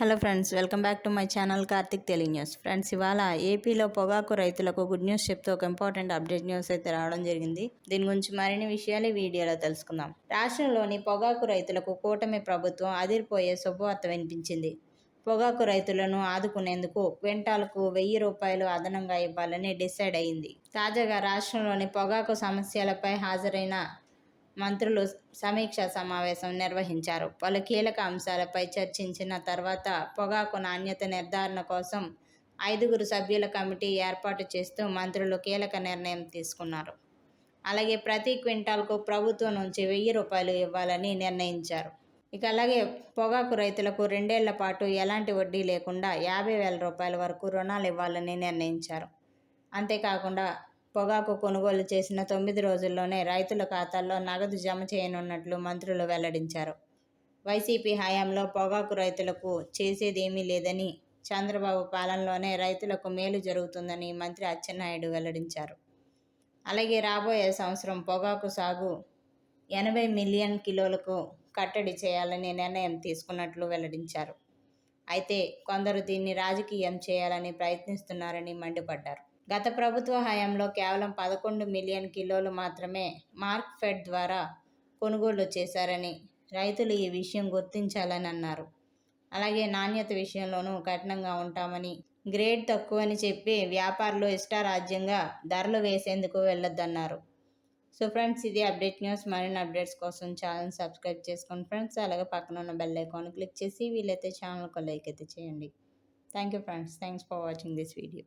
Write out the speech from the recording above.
Hello friends, welcome back to my channel Karthik Telugu news. Friends, ఇవాళ ఏపీలో పొగాకు రైతులకు గుడ్ న్యూస్ చెప్తూ ఒక ఇంపార్టెంట్ అప్డేట్ న్యూస్ అయితే రావడం జరిగింది. దీని గురించి మరిన్ని విషయాలు ఈ వీడియోలో తెలుసుకుందాం. రాష్ట్రంలోని పొగాకు రైతులకు కూటమి ప్రభుత్వం అదిరిపోయే శుభవార్త వినిపించింది. పొగాకు రైతులను ఆదుకునేందుకు క్వింటాల్కు 1000 రూపాయలు అదనంగా ఇవ్వాలని డిసైడ్ అయింది. తాజాగా రాష్ట్రంలోని పొగాకు సమస్యలపై హాజరైన మంత్రులు సమీక్షా సమావేశం నిర్వహించారు. పలు కీలక అంశాలపై చర్చించిన తర్వాత పొగాకు నాణ్యత నిర్ధారణ కోసం 5 సభ్యుల కమిటీ ఏర్పాటు చేస్తూ మంత్రులు కీలక నిర్ణయం తీసుకున్నారు. అలాగే ప్రతి క్వింటాల్కు ప్రభుత్వం నుంచి 1000 రూపాయలు ఇవ్వాలని నిర్ణయించారు. అలాగే పొగాకు రైతులకు 2 ఏళ్ల పాటు ఎలాంటి వడ్డీ లేకుండా 50,000 రూపాయల వరకు రుణాలు ఇవ్వాలని నిర్ణయించారు. అంతేకాకుండా పొగాకు కొనుగోలు చేసిన 9 రోజుల్లోనే రైతుల ఖాతాల్లో నగదు జమ చేయనున్నట్లు మంత్రులు వెల్లడించారు. వైసీపీ హయాంలో పొగాకు రైతులకు చేసేదేమీ లేదని, చంద్రబాబు పాలనలోనే రైతులకు మేలు జరుగుతుందని మంత్రి అచ్చెన్నాయుడు వెల్లడించారు. అలాగే రాబోయే సంవత్సరం పొగాకు సాగు 80 మిలియన్ కిలోలకు కట్టడి చేయాలని నిర్ణయం తీసుకున్నట్లు వెల్లడించారు. అయితే కొందరు దీన్ని రాజకీయం చేయాలని ప్రయత్నిస్తున్నారని మండిపడ్డారు. గత ప్రభుత్వ హయాంలో కేవలం 11 మిలియన్ కిలోలు మాత్రమే మార్క్ఫెడ్ ద్వారా కొనుగోలు చేశారని, రైతులు ఈ విషయం గుర్తించాలని అన్నారు. అలాగే నాణ్యత విషయంలోనూ కఠినంగా ఉంటామని, గ్రేడ్ తక్కువని చెప్పి వ్యాపారులు ఇష్టారాజ్యంగా ధరలు వేసేందుకు వెళ్ళొద్దన్నారు. సో ఫ్రెండ్స్, ఇది అప్డేట్ న్యూస్. మరిన్ని అప్డేట్స్ కోసం ఛానల్ సబ్స్క్రైబ్ చేసుకోండి ఫ్రెండ్స్. అలాగే పక్కన ఉన్న బెల్ ఐకాన్ క్లిక్ చేసి వీలైతే ఛానల్కి లైక్ అయితే చేయండి. Thank you friends. Thanks for watching this video.